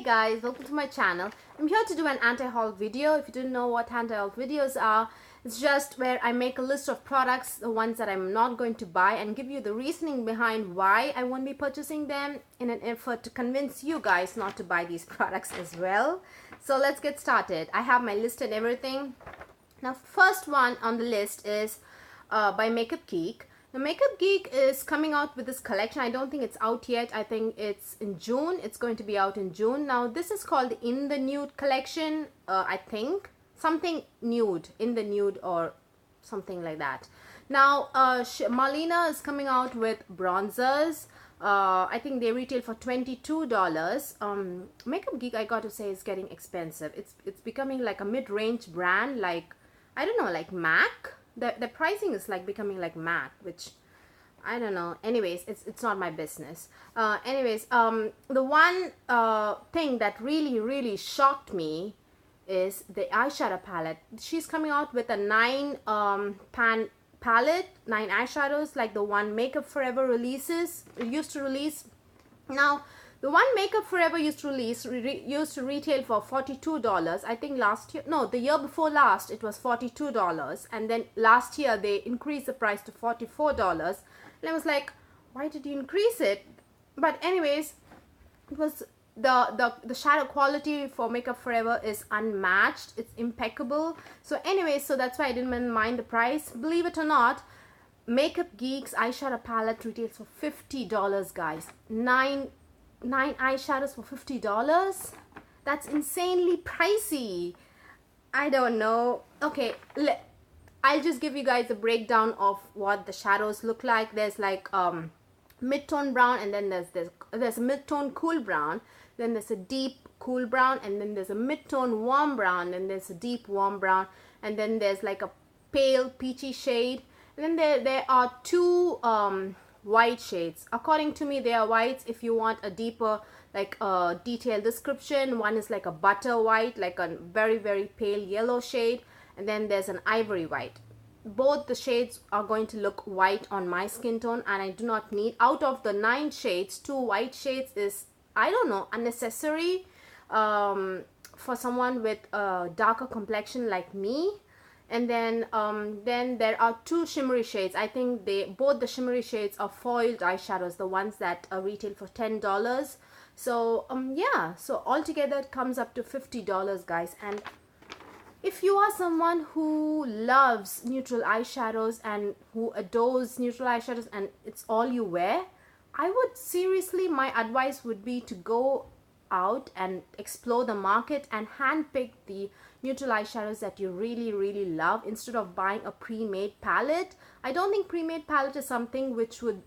Hey guys, welcome to my channel. I'm here to do an anti-haul video. If you didn't know what anti-haul videos are, it's just where I make a list of products, the ones that I'm not going to buy, and give you the reasoning behind why I won't be purchasing them in an effort to convince you guys not to buy these products as well. So let's get started. I have my list and everything. Now, first one on the list is by MakeupGeek. The MakeupGeek is coming out with this collection. I don't think it's out yet. I think it's in June. It's going to be out in June. Now, this is called In the Nude collection, I think. Something nude, in the nude or something like that. Now, Marlena is coming out with bronzers. I think they retail for $22. MakeupGeek, I got to say, is getting expensive. It's becoming like a mid-range brand, like, I don't know, like MAC. The pricing is like becoming like MAC, which I don't know. Anyways, it's not my business. The one thing that really shocked me is the eyeshadow palette. She's coming out with a 9 pan palette, 9 eyeshadows, like the one Makeup Forever used to release. Now, the one Makeup Forever used to retail for $42. I think the year before last, it was $42. And then last year, they increased the price to $44. And I was like, why did you increase it? But anyways, it was the shadow quality for Makeup Forever is unmatched. It's impeccable. So anyways, so that's why I didn't mind the price. Believe it or not, MakeupGeek's eyeshadow palette retails for $50, guys. Nine eyeshadows for $50. That's insanely pricey. I don't know. Okay, I'll just give you guys a breakdown of what the shadows look like. There's like mid-tone brown, and then there's a mid-tone cool brown, then there's a deep cool brown, and then there's a mid-tone warm brown, and there's a deep warm brown, and then there's like a pale peachy shade, and then there are two white shades. According to me, they are whites. If you want a deeper, like detailed description, one is like a butter white, like a very pale yellow shade, and then there's an ivory white. Both the shades are going to look white on my skin tone, and I do not need, out of the 9 shades, 2 white shades is, I don't know, unnecessary for someone with a darker complexion like me. And then there are 2 shimmery shades. I think both the shimmery shades are foiled eyeshadows, the ones that retail for $10. So yeah, so altogether it comes up to $50, guys. And if you are someone who loves neutral eyeshadows and who adores neutral eyeshadows and it's all you wear, I would seriously, my advice would be to go out and explore the market and handpick the neutral eyeshadows that you really love instead of buying a pre-made palette. I don't think pre-made palette is something which would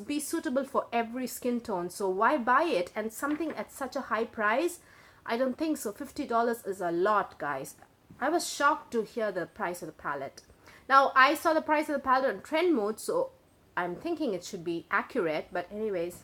be suitable for every skin tone, so why buy it? And something at such a high price, I don't think so. $50 is a lot, guys. I was shocked to hear the price of the palette. Now, I saw the price of the palette on Trend Mode, so I'm thinking it should be accurate. But anyways,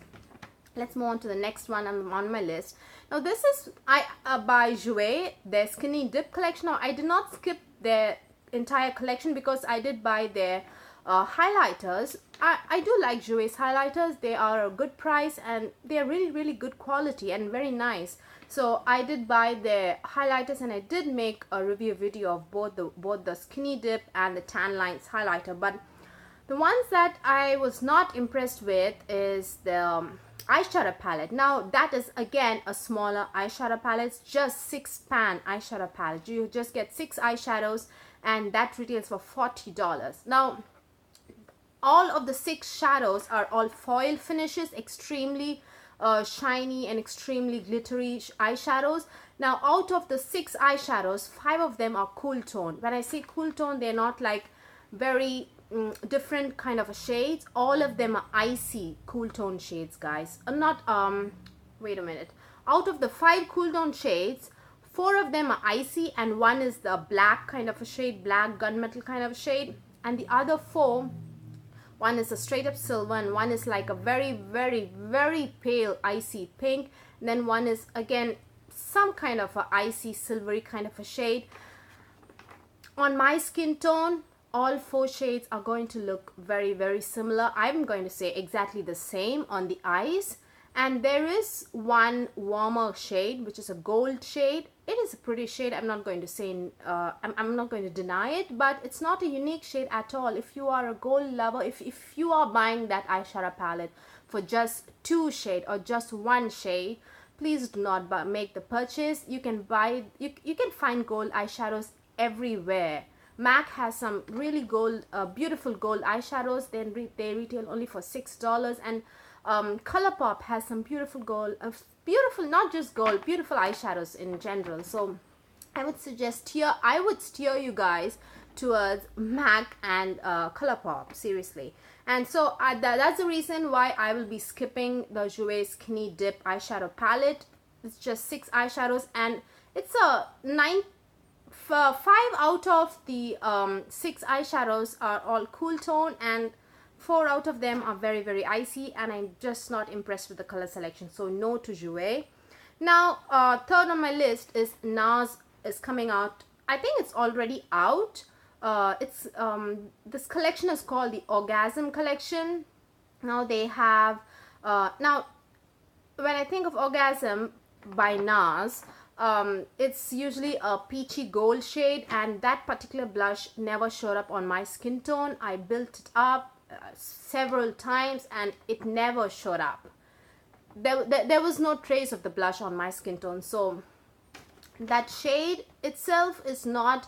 let's move on to the next one on my list. Now, this is by Jouer, their Skinny Dip collection. Now, I did not skip their entire collection because I did buy their highlighters. I do like Jouer's highlighters. They are a good price and they are really good quality and very nice. So I did buy their highlighters, and I did make a review video of both the Skinny Dip and the Tan Lines highlighter. But the ones that I was not impressed with is the eyeshadow palette. Now, that is again a smaller eyeshadow palette. It's just 6-pan eyeshadow palette. You just get 6 eyeshadows, and that retails for $40. Now, all of the 6 shadows are all foil finishes, extremely shiny and extremely glittery eyeshadows. Now, out of the 6 eyeshadows, 5 of them are cool tone. When I say cool tone, they're not like very different kind of a shades. All of them are icy cool tone shades, guys. Wait a minute. Out of the 5 cool tone shades, 4 of them are icy, and 1 is the black kind of a shade, black gunmetal kind of a shade, and the other 4, one is a straight up silver, and 1 is like a very pale icy pink, and then 1 is again some kind of a icy silvery kind of a shade. On my skin tone, all 4 shades are going to look very similar. I'm going to say exactly the same on the eyes, And there is one warmer shade, which is a gold shade. It is a pretty shade. I'm not going to say, I'm not going to deny it, but it's not a unique shade at all. If you are a gold lover, if you are buying that eyeshadow palette for just 2 shade or just 1 shade, please do not make the purchase. You can buy, you can find gold eyeshadows everywhere. MAC has some really gold, beautiful gold eyeshadows. They retail only for $6, and ColourPop has some beautiful gold, beautiful, not just gold, beautiful eyeshadows in general. So I would steer you guys towards MAC and ColourPop, seriously. And so that's the reason why I will be skipping the Jouer Skinny Dip eyeshadow palette. It's just 6 eyeshadows, and it's a 5 out of the 6 eyeshadows are all cool tone, and 4 out of them are very, very icy, and I'm just not impressed with the color selection. So no to Jouer. Now, third on my list is NARS is coming out. I think it's already out. This collection is called the Orgasm collection. Now they have, now when I think of Orgasm by NARS, it's usually a peachy gold shade, and that particular blush never showed up on my skin tone. I built it up several times and it never showed up. There was no trace of the blush on my skin tone. So that shade itself is not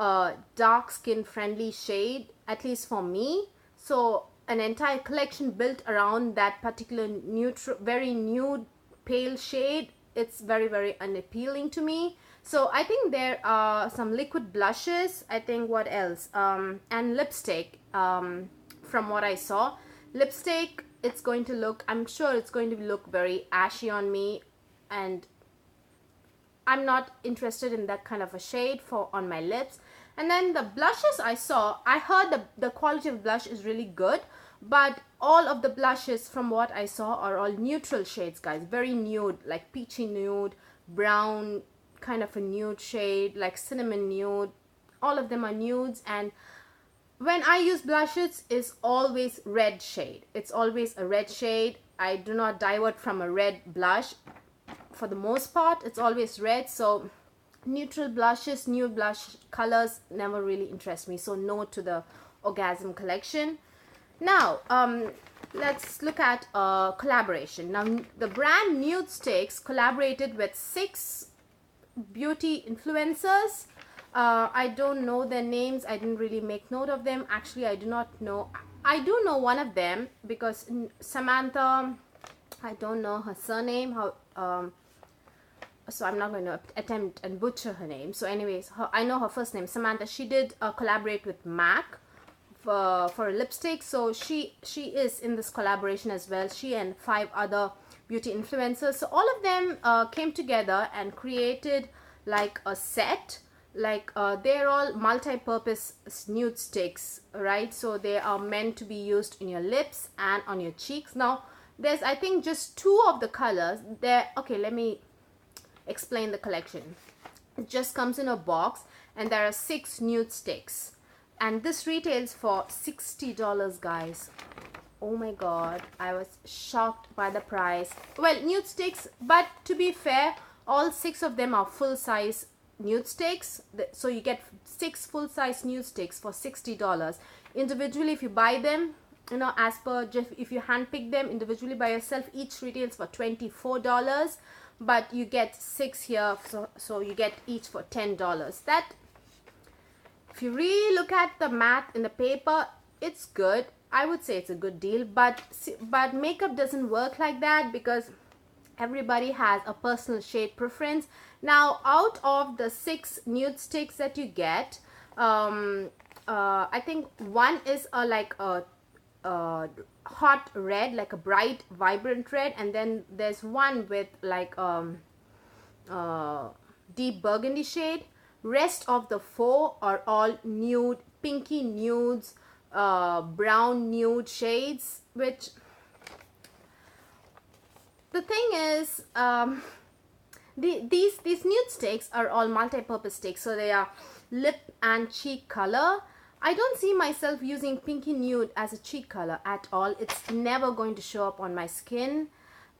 a dark skin friendly shade, at least for me. So an entire collection built around that particular neutral, very nude pale shade, it's very, very unappealing to me. So I think there are some liquid blushes, I think, what else, and lipstick. From what I saw, lipstick, it's going to look, I'm sure it's going to look very ashy on me, and I'm not interested in that kind of a shade on my lips. And then the blushes I saw, I heard the quality of blush is really good, but all of the blushes from what I saw are all neutral shades, guys. Very nude, like peachy nude, brown, kind of a nude shade, like cinnamon nude. All of them are nudes, and when I use blushes, it's always red shade. It's always a red shade. I do not divert from a red blush. For the most part, it's always red. So neutral blushes, nude blush colors never really interest me. So no to the Orgasm collection. Now, let's look at collaboration. Now, the brand Nudestix collaborated with 6 beauty influencers. I don't know their names. I didn't really make note of them. Actually, I do not know. I do know one of them because Samantha, I don't know her surname. So I'm not going to attempt and butcher her name. So anyways, I know her first name, Samantha. She did collaborate with MAC for a lipstick. So she is in this collaboration as well. She and 5 other beauty influencers. So all of them came together and created like a set. Like they're all multi-purpose nude sticks, right? So they are meant to be used in your lips and on your cheeks. Now there's, I think, just 2 of the colors there. Okay, let me explain the collection. It just comes in a box, and there are 6 nude sticks, and this retails for $60, guys. Oh my god, I was shocked by the price. Well, nude sticks, but to be fair, all 6 of them are full-size nude sticks. So you get 6 full-size nude sticks for $60. Individually, if you buy them, you know, as per, if you handpick them individually by yourself, each retails for $24, but you get 6 here, so you get each for $10. That, if you really look at the math in the paper, it's good. I would say it's a good deal, but makeup doesn't work like that, because everybody has a personal shade preference. Now, out of the 6 nude sticks that you get, I think one is like a hot red, like a bright vibrant red, and then there's one with like deep burgundy shade. Rest of the 4 are all nude, pinky nudes, brown nude shades, which the thing is, these nude sticks are all multi-purpose sticks, so they are lip and cheek color. I don't see myself using pinky nude as a cheek color at all. It's never going to show up on my skin.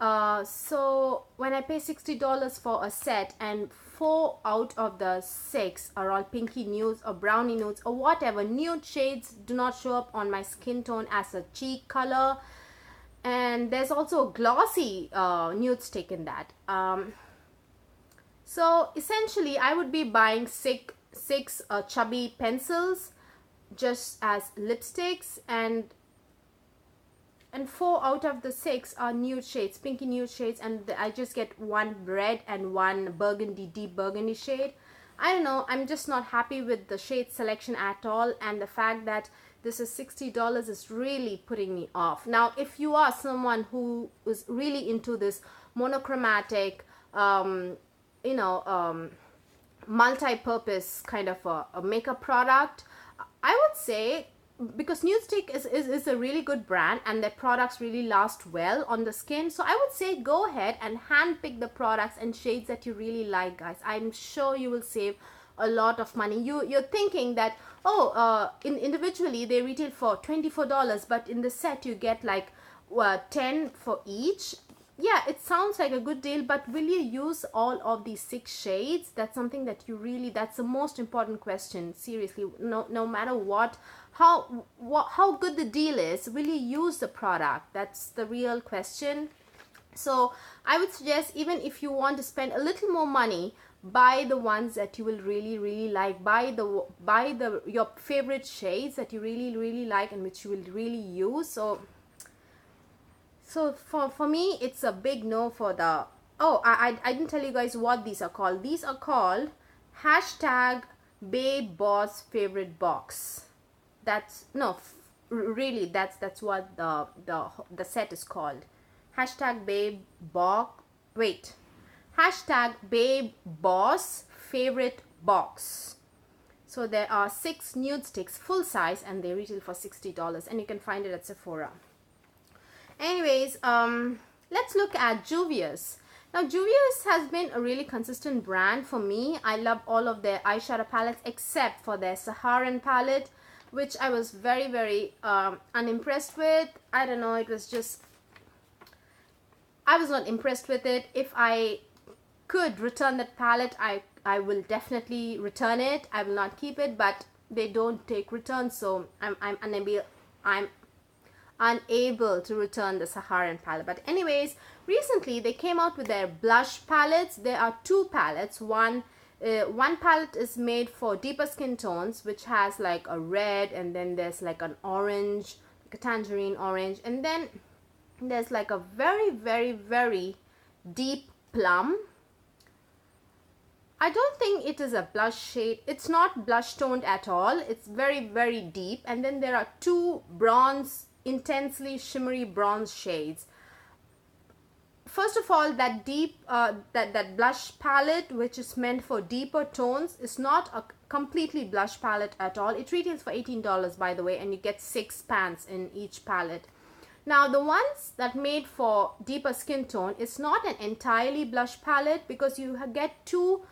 So when I pay $60 for a set and 4 out of the 6 are all pinky nudes or brownie nudes or whatever, nude shades do not show up on my skin tone as a cheek color. And there's also a glossy nude stick in that. So essentially I would be buying six chubby pencils just as lipsticks, and 4 out of the 6 are nude shades, pinky nude shades, and I just get 1 red and 1 burgundy, deep burgundy shade. I don't know, I'm just not happy with the shade selection at all, and the fact that this is $60 is really putting me off. Now, if you are someone who is really into this monochromatic, multi-purpose kind of a makeup product, I would say, because Nudestix is a really good brand and their products really last well on the skin, so I would say go ahead and handpick the products and shades that you really like, guys. I'm sure you will save a lot of money. You're thinking that, individually they retail for $24, but in the set you get like 10 for each. Yeah, it sounds like a good deal, but will you use all of these 6 shades? That's something that you really, that's the most important question. Seriously, no matter what, how good the deal is, will you use the product? That's the real question. So I would suggest, even if you want to spend a little more money, buy the ones that you will really like. Buy your favorite shades that you really like and which you will really use. So for me, it's a big no for the... Oh, I didn't tell you guys what these are called. These are called hashtag Babe Boss Favorite Box. That's... No, really, that's what the set is called. Hashtag Babe Box... Wait. Hashtag Babe Boss Favorite Box. So there are 6 nude sticks, full size, and they retail for $60. And you can find it at Sephora. Anyways, let's look at Juvia's. Now, Juvia's has been a really consistent brand for me. I love all of their eyeshadow palettes except for their Saharan palette, which I was very unimpressed with. I don't know, it was just... I was not impressed with it. If I could return that palette, I will definitely return it. I will not keep it, but they don't take returns, so I'm unable to return the Saharan palette. But anyways, recently they came out with their blush palettes. There are 2 palettes. One palette is made for deeper skin tones, which has like a red, and then there's like an orange, like a tangerine orange, and then there's like a very deep plum. I don't think it is a blush shade. It's not blush toned at all. It's very deep. And then there are 2 bronze, intensely shimmery bronze shades. First of all, that deep that blush palette, which is meant for deeper tones, is not a completely blush palette at all. It retails for $18, by the way, and you get 6 pans in each palette. Now, the ones that made for deeper skin tone is not an entirely blush palette, because you get 2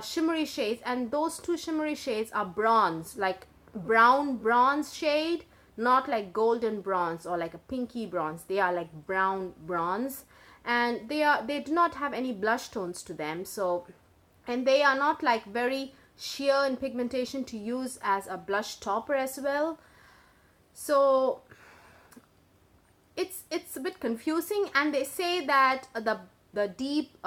shimmery shades, and those 2 shimmery shades are bronze, like brown bronze shade, not like golden bronze or like a pinky bronze. They are like brown bronze, and they do not have any blush tones to them. So, and they are not like very sheer in pigmentation to use as a blush topper as well. So it's a bit confusing, and they say that the deep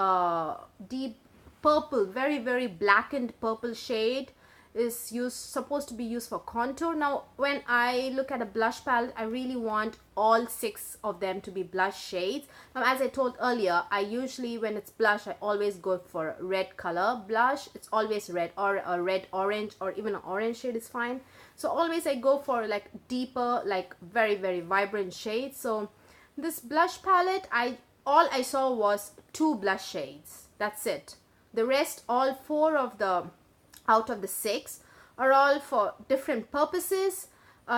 purple, very blackened purple shade is supposed to be used for contour. Now, when I look at a blush palette, I really want all 6 of them to be blush shades. Now, as I told earlier, I usually, when it's blush, I always go for red color blush. It's always red, or a red orange, or even an orange shade is fine. So always I go for like deeper, like very vibrant shades. So this blush palette, all I saw was 2 blush shades. That's it. The rest, all 4 of the out of the 6 are all for different purposes.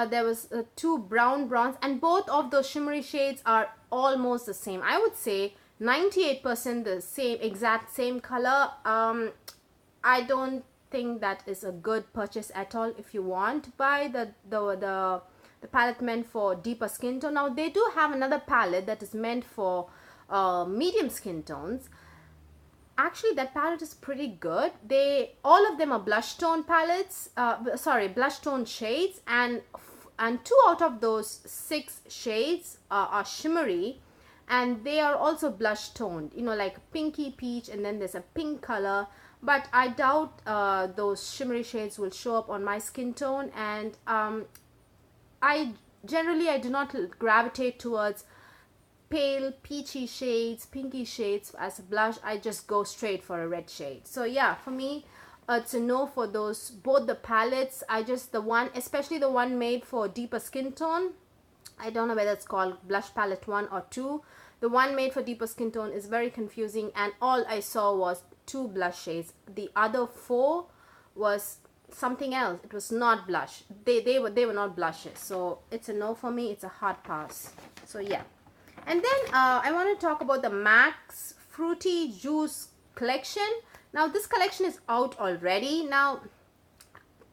There was 2 brown bronze, and both of those shimmery shades are almost the same. I would say 98% the same, exact same color. I don't think that is a good purchase at all. If you want to buy the palette meant for deeper skin tone. Now they do have another palette that is meant for medium skin tones. Actually, that palette is pretty good. All of them are blush tone palettes, blush tone shades, and 2 out of those 6 shades are shimmery, and they are also blush toned, you know, like pinky peach, and then there's a pink color. But I doubt those shimmery shades will show up on my skin tone, and I do not gravitate towards pale peachy shades, pinky shades as a blush. I just go straight for a red shade. So yeah, for me it's a no for both the palettes. Especially the one made for deeper skin tone, I don't know whether it's called blush palette 1 or 2. The one made for deeper skin tone is very confusing, and all I saw was 2 blush shades. The other 4 was something else. It was not blush. They were not blushes. So it's a no for me. It's a hard pass. So yeah. And then I want to talk about the MAC's Fruity Juice collection. Now this collection is out already. Now,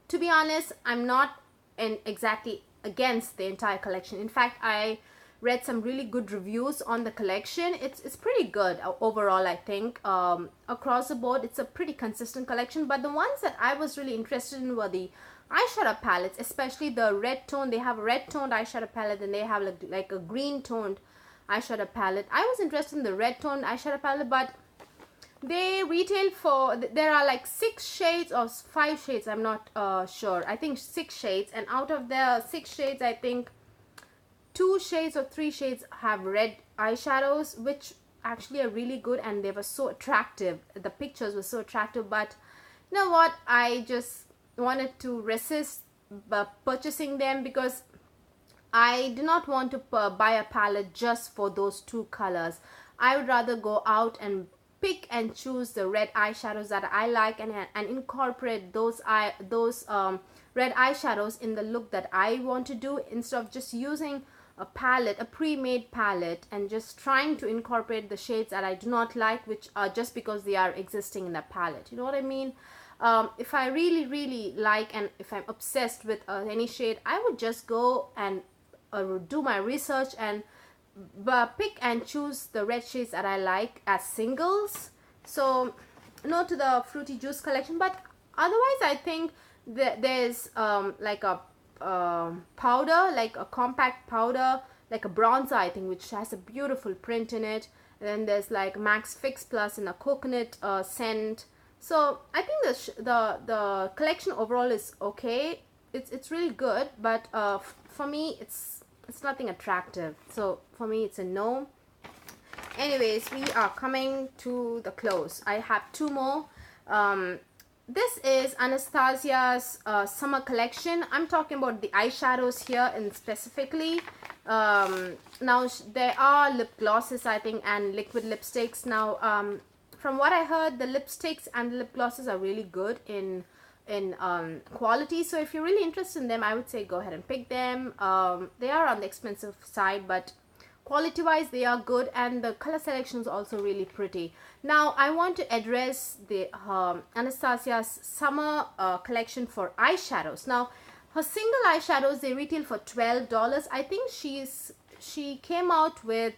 to be honest, I'm not exactly against the entire collection. In fact, I read some really good reviews on the collection. It's pretty good overall, I think. Across the board, it's a pretty consistent collection. But the ones that I was really interested in were the eyeshadow palettes, especially the red tone. They have a red toned eyeshadow palette, and they have like a green toned eyeshadow palette. I was interested in the red toned eyeshadow palette, but they retail for, there are like 6 shades or 5 shades, I'm not sure. I think 6 shades, and out of the 6 shades, I think 2 shades or 3 shades have red eyeshadows, which actually are really good, and they were so attractive. The pictures were so attractive, but you know what, I just wanted to resist purchasing them, because I do not want to buy a palette just for those 2 colors. I would rather go out and pick and choose the red eyeshadows that I like, and incorporate those red eyeshadows in the look that I want to do, instead of just using a palette, a pre-made palette, and just trying to incorporate the shades that I do not like, which are just because they are existing in the palette. You know what I mean? If I really like, and if I'm obsessed with any shade, I would just go and do my research and pick and choose the red shades that I like as singles. So no to the Fruity Juice collection. But otherwise, I think that there's like a powder, like a compact powder, like a bronzer, I think, which has a beautiful print in it. And then there's like Max Fix Plus in a coconut scent. So I think the collection overall is okay. It's really good, but for me it's nothing attractive. So for me it's a no. Anyways, we are coming to the close. I have 2 more. This is Anastasia's Summer Collection. I'm talking about the eyeshadows here, and specifically now there are lip glosses, I think, and liquid lipsticks. Now from what I heard, the lipsticks and the lip glosses are really good in quality. So if you're really interested in them, I would say go ahead and pick them. They are on the expensive side, but quality wise they are good, and the color selection is also really pretty. Now I want to address the Anastasia's Summer collection for eyeshadows. Now her single eyeshadows, they retail for $12. I think she came out with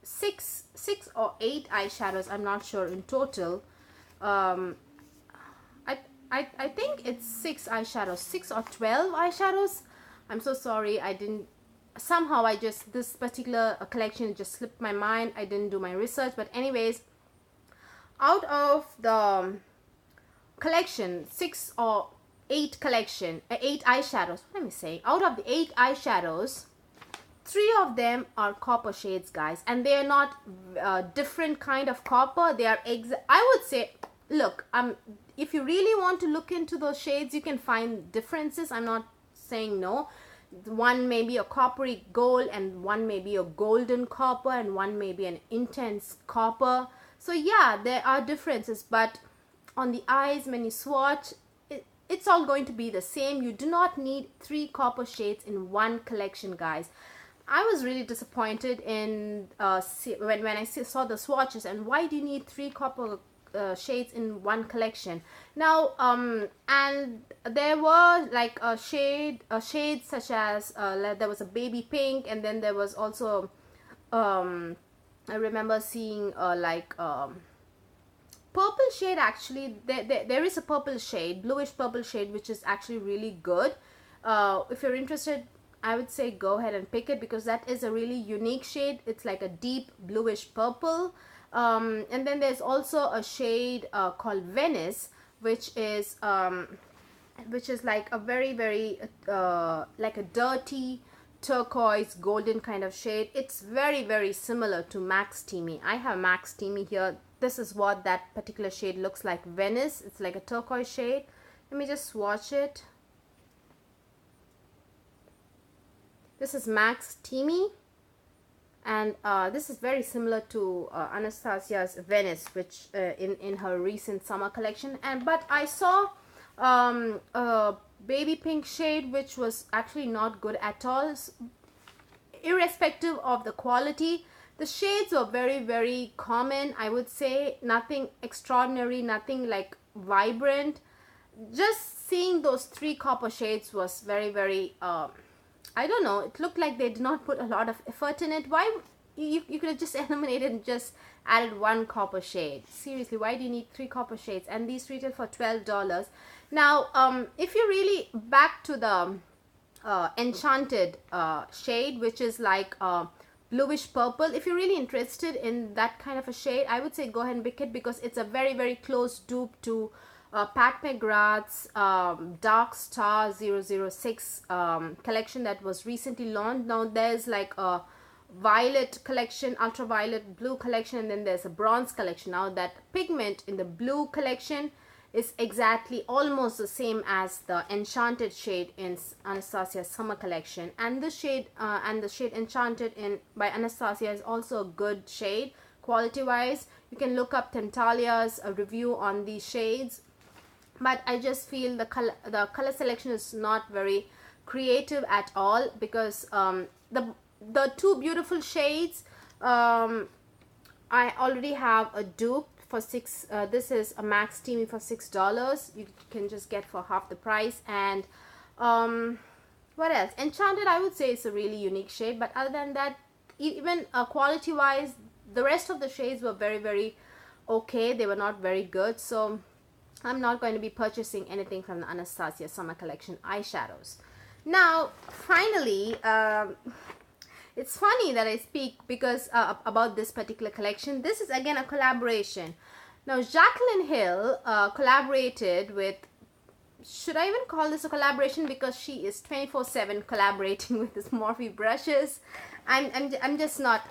6 or 8 eyeshadows, I'm not sure, in total. I think it's 6 eyeshadows, 6 or 12 eyeshadows. I'm so sorry, I didn't, somehow this particular collection just slipped my mind. I didn't do my research. But anyways, out of the collection, 6 or 8 eyeshadows, what am I saying? Out of the 8 eyeshadows, 3 of them are copper shades, guys, and they are not different kind of copper. They are I would say, look, if you really want to look into those shades, you can find differences. I'm not saying no. One may be a coppery gold, and one may be a golden copper, and one may be an intense copper. So yeah, there are differences, but on the eyes, when you swatch, it's all going to be the same. You do not need 3 copper shades in one collection, guys. I was really disappointed in when I saw the swatches. And why do you need 3 copper shades in one collection. Now and there were like shades such as there was a baby pink, and then there was also I remember seeing purple shade. Actually there is a purple shade, bluish purple shade, which is actually really good. If you're interested, I would say go ahead and pick it, because that is a really unique shade. It's like a deep bluish purple. And then there's also a shade called Venice, which is like a very like a dirty turquoise golden kind of shade. It's very similar to Max Teamy. I have Max Teamy here. This is what that particular shade looks like, Venice. It's like a turquoise shade. Let me just swatch it. This is Max Teamy, and this is very similar to Anastasia's Venice, which in her recent summer collection. But I saw a baby pink shade which was actually not good at all. Irrespective of the quality, the shades were very common, I would say. Nothing extraordinary, nothing like vibrant. Just seeing those 3 copper shades was very I don't know, it looked like they did not put a lot of effort in it. Why you could have just eliminated and just added 1 copper shade? Seriously, why do you need 3 copper shades? And these retail for $12. Now if you're really back to the Enchanted shade, which is like bluish purple, if you're really interested in that kind of a shade, I would say go ahead and pick it, because it's a very close dupe to Pat McGrath's Dark Star 006 collection that was recently launched. Now there's like a violet collection, ultraviolet blue collection, and then there's a bronze collection. Now that pigment in the blue collection is exactly almost the same as the Enchanted shade in Anastasia Summer Collection, and the shade Enchanted by Anastasia is also a good shade quality wise. You can look up Tentalia's review on these shades, but I just feel the color selection is not very creative at all, because the 2 beautiful shades, I already have a dupe for $6. This is a Max Teamy for $6. You can just get for half the price. And what else? Enchanted, I would say, is a really unique shade, but other than that, even quality wise, the rest of the shades were very okay. They were not very good, so I'm not going to be purchasing anything from the Anastasia Summer Collection eyeshadows. Now finally, it's funny that I speak because about this particular collection. This is again a collaboration. Now Jaclyn Hill collaborated with, should I even call this a collaboration, because she is 24/7 collaborating with this Morphe brushes. I'm just not,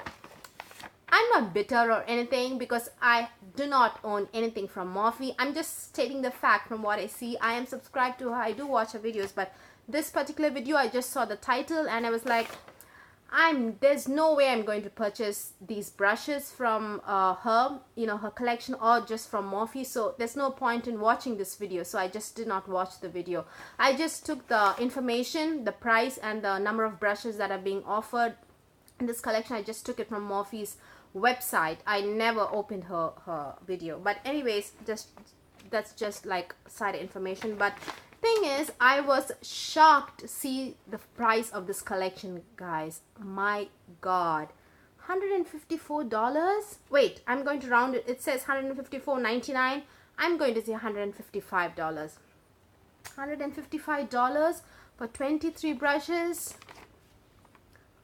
I'm not bitter or anything, because I do not own anything from Morphe. I'm just stating the fact from what I see. I am subscribed to her. I do watch her videos, but this particular video, I just saw the title and I was like, there's no way I'm going to purchase these brushes from her, you know, her collection, or just from Morphe. So there's no point in watching this video. So I just did not watch the video. I just took the information, the price, and the number of brushes that are being offered in this collection. I just took it from Morphe's website. I never opened her video. But anyways, that's just like side information. But thing is, I was shocked to see the price of this collection, guys. My god, $154. Wait, I'm going to round it. It says $154.99. I'm going to say $155. $155 for 23 brushes.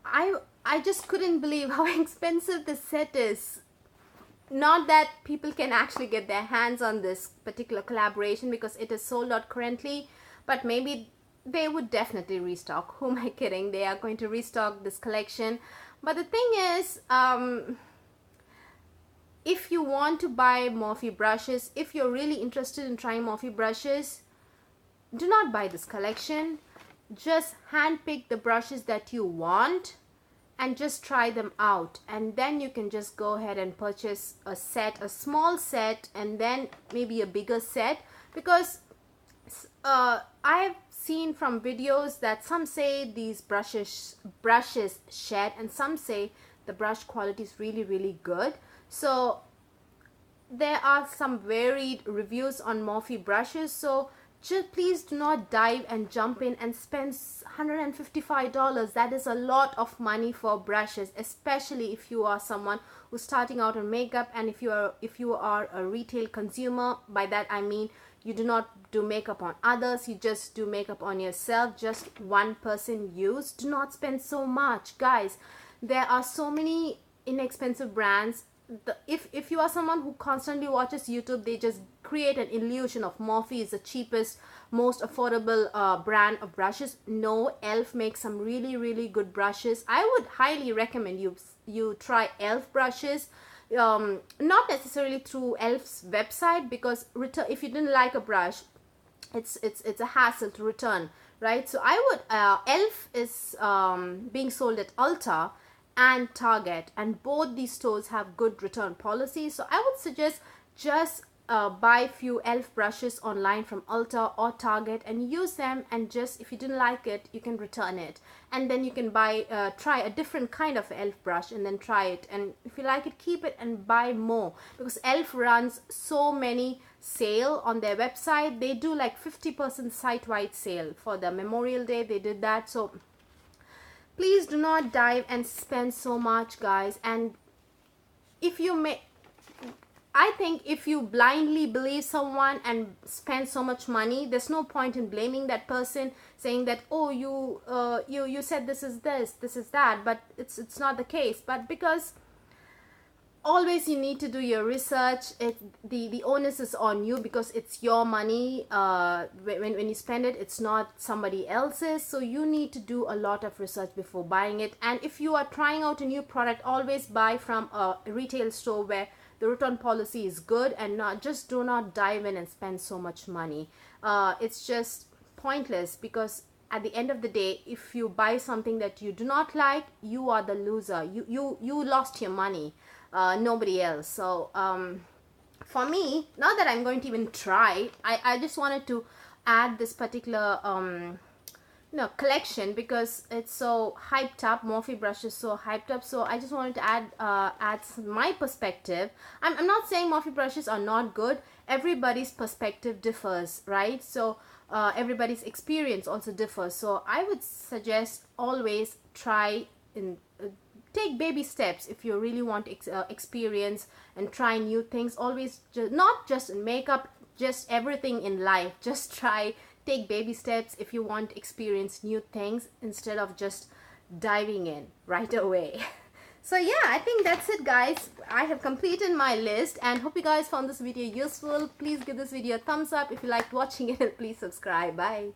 I just couldn't believe how expensive this set is. Not that people can actually get their hands on this particular collaboration because it is sold out currently, but maybe they would definitely restock. Who am I kidding? They are going to restock this collection. But the thing is, if you want to buy Morphe brushes, if you're really interested in trying Morphe brushes, do not buy this collection. Just handpick the brushes that you want and just try them out, and then you can just go ahead and purchase a set, a small set, and then maybe a bigger set, because I've seen from videos that some say these brushes shed, and some say the brush quality is really good. So there are some varied reviews on Morphe brushes, so just please do not dive and jump in and spend $155. That is a lot of money for brushes, especially if you are someone who's starting out on makeup, and if you are a retail consumer. By that I mean you do not do makeup on others, you just do makeup on yourself, just one person use. Do not spend so much, guys. There are so many inexpensive brands. If you are someone who constantly watches YouTube, they just create an illusion of Morphe is the cheapest, most affordable brand of brushes. No, ELF makes some really good brushes. I would highly recommend you try ELF brushes. Not necessarily through ELF's website, because if you didn't like a brush, it's a hassle to return, right? So I would ELF is being sold at Ulta and Target, and both these stores have good return policies. So I would suggest just buy few ELF brushes online from Ulta or Target and use them, and just if you didn't like it, you can return it, and then you can try a different kind of ELF brush and then try it, and if you like it, keep it and buy more, because ELF runs so many sale on their website. They do like 50% site-wide sale. For the Memorial Day they did that. So please do not dive and spend so much, guys. And I think if you blindly believe someone and spend so much money, there's no point in blaming that person, saying that, oh, you said this is that, but it's not the case. But because always you need to do your research. The onus is on you, because it's your money. When you spend it, it's not somebody else's, so you need to do a lot of research before buying it. And if you are trying out a new product, always buy from a retail store where the return policy is good, and do not dive in and spend so much money. It's just pointless, because at the end of the day, if you buy something that you do not like, you are the loser. You lost your money, nobody else. So for me, now that I'm going to even try, I just wanted to add this particular collection, because it's so hyped up. Morphe brush is so hyped up, so I just wanted to add my perspective. I'm not saying Morphe brushes are not good. Everybody's perspective differs, right? So everybody's experience also differs. So I would suggest always try and take baby steps if you really want experience and try new things. Always, not just in makeup, just everything in life. Just try. Take baby steps if you want to experience new things, instead of just diving in right away. So yeah, I think that's it, guys. I have completed my list, and hope you guys found this video useful. Please give this video a thumbs up. If you liked watching it, please subscribe. Bye.